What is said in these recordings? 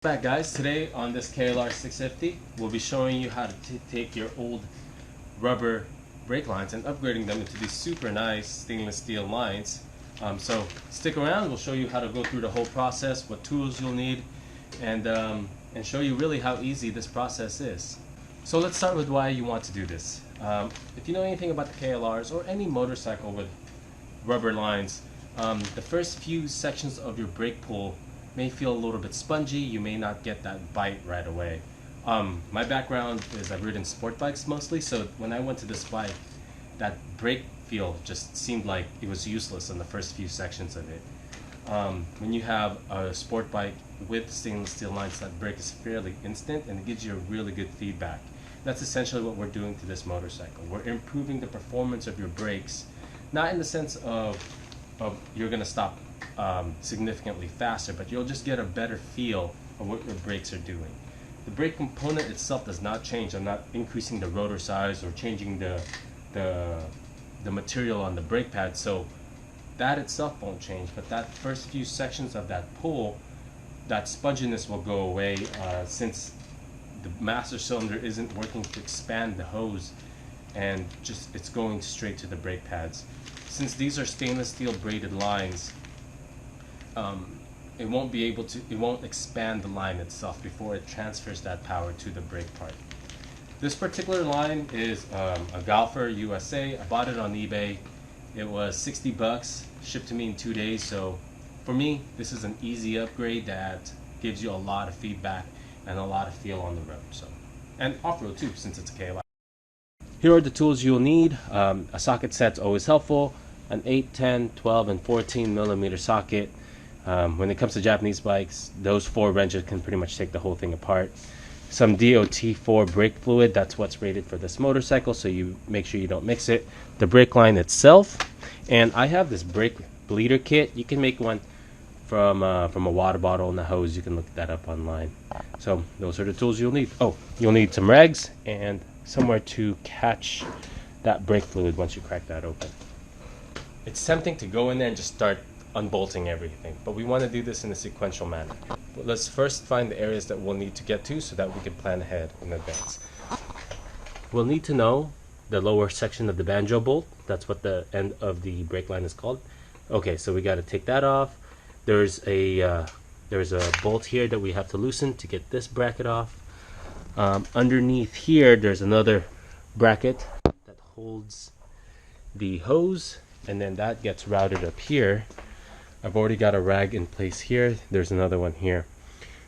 Back guys, today on this KLR 650 we'll be showing you how to take your old rubber brake lines and upgrading them into these super nice stainless steel lines. So stick around, we'll show you how to go through the whole process, what tools you'll need, and show you really how easy this process is. So let's start with why you want to do this. If you know anything about the KLRs or any motorcycle with rubber lines, the first few sections of your brake pull may feel a little bit spongy. You may not get that bite right away. My background is I've ridden sport bikes mostly, so when I went to this bike, that brake feel just seemed like it was useless in the first few sections of it. When you have a sport bike with stainless steel lines, that brake is fairly instant and it gives you a really good feedback. That's essentially what we're doing to this motorcycle. We're improving the performance of your brakes, not in the sense of you're going to stop significantly faster, but you'll just get a better feel of what your brakes are doing. The brake component itself does not change. I'm not increasing the rotor size or changing the material on the brake pad, so that itself won't change. But that first few sections of that pull, that sponginess will go away since the master cylinder isn't working to expand the hose, and just it's going straight to the brake pads. Since these are stainless steel braided lines, it won't expand the line itself before it transfers that power to the brake part. This particular line is a Golfer USA. I bought it on eBay. It was 60 bucks, shipped to me in 2 days. So for me, this is an easy upgrade that gives you a lot of feedback and a lot of feel on the road. So, and off-road too, since it's a KLR. Here are the tools you'll need. A socket set's always helpful. An 8, 10, 12, and 14 millimeter socket. When it comes to Japanese bikes, those 4 wrenches can pretty much take the whole thing apart. Some DOT4 brake fluid, that's what's rated for this motorcycle, so you make sure you don't mix it. The brake line itself, and I have this brake bleeder kit. You can make one from a water bottle and a hose. You can look that up online. So those are the tools you'll need. Oh, you'll need some rags and somewhere to catch that brake fluid once you crack that open. It's tempting to go in there and just start unbolting everything, but we want to do this in a sequential manner. But let's first find the areas that we'll need to get to so that we can plan ahead in advance. We'll need to know the lower section of the banjo bolt. That's what the end of the brake line is called. Okay, so we got to take that off. There's a bolt here that we have to loosen to get this bracket off. Underneath here there's another bracket that holds the hose, and then that gets routed up here. I've already got a rag in place here. There's another one here.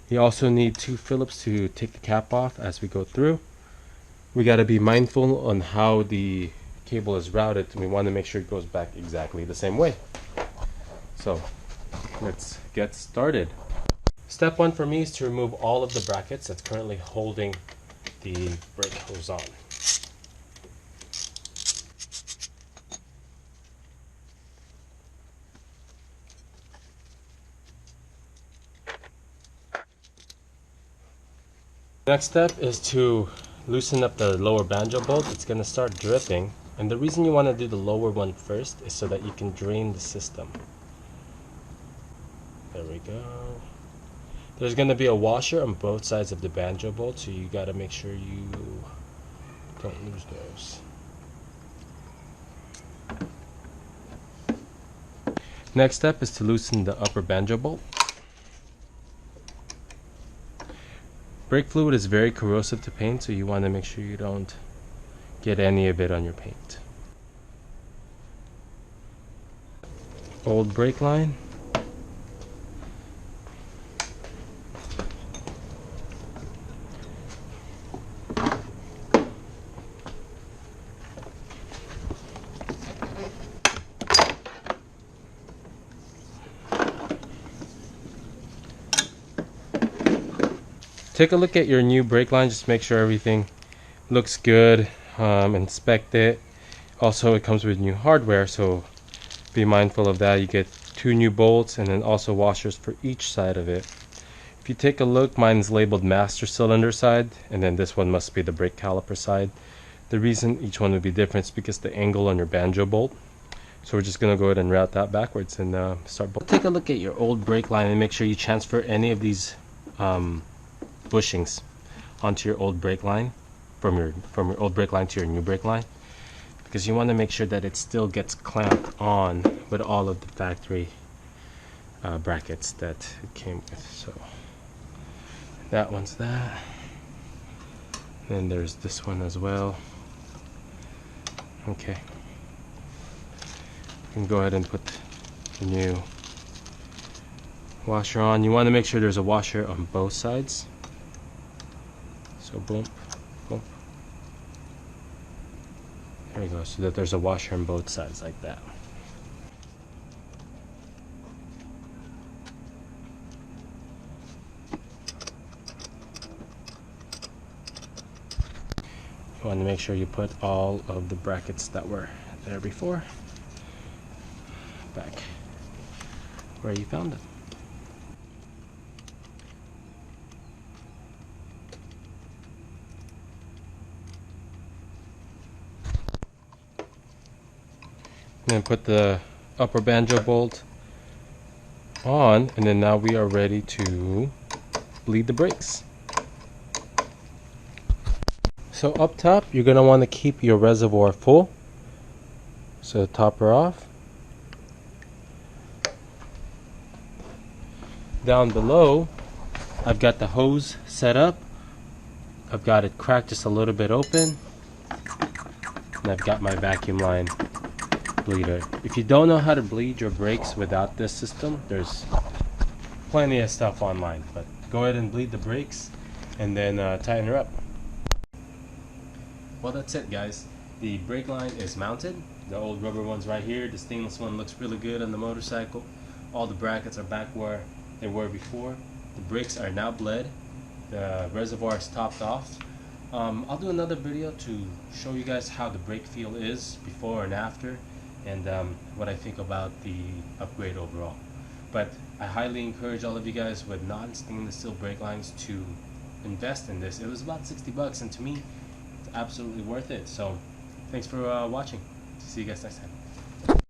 You also need 2 Phillips to take the cap off as we go through. We got to be mindful on how the cable is routed. We want to make sure it goes back exactly the same way. So let's get started. Step 1 for me is to remove all of the brackets that's currently holding the brake hose on. Next step is to loosen up the lower banjo bolt. It's going to start dripping, and the reason you want to do the lower one first is so that you can drain the system. There we go. There's going to be a washer on both sides of the banjo bolt, so you got to make sure you don't lose those. Next step is to loosen the upper banjo bolt. Brake fluid is very corrosive to paint, so you want to make sure you don't get any of it on your paint. Old brake line. Take a look at your new brake line, just make sure everything looks good. Inspect it. Also, it comes with new hardware, so be mindful of that. You get 2 new bolts and then also washers for each side of it. If you take a look, mine's labeled master cylinder side, and then this one must be the brake caliper side. The reason each one would be different is because the angle on your banjo bolt. So we're just going to go ahead and route that backwards and start. Take a look at your old brake line and make sure you transfer any of these bushings onto your old brake line, from your old brake line to your new brake line, because you want to make sure that it still gets clamped on with all of the factory brackets that it came with. So that one's that. Then there's this one as well. Okay, you can go ahead and put the new washer on. You want to make sure there's a washer on both sides. So boom, boom. There you go, so that there's a washer on both sides like that. You want to make sure you put all of the brackets that were there before back where you found them. And then put the upper banjo bolt on, and then now we are ready to bleed the brakes. So up top, you're going to want to keep your reservoir full. So top her off. Down below, I've got the hose set up. I've got it cracked just a little bit open. And I've got my vacuum line bleeder. If you don't know how to bleed your brakes without this system, there's plenty of stuff online. But go ahead and bleed the brakes and then tighten her up. Well, that's it, guys. The brake line is mounted. The old rubber one's right here. The stainless one looks really good on the motorcycle. All the brackets are back where they were before. The brakes are now bled. The reservoir is topped off. I'll do another video to show you guys how the brake feel is before and after, and what I think about the upgrade overall. But I highly encourage all of you guys with non-stainless steel brake lines to invest in this. It was about 60 bucks, and to me, absolutely worth it. So thanks for watching. See you guys next time.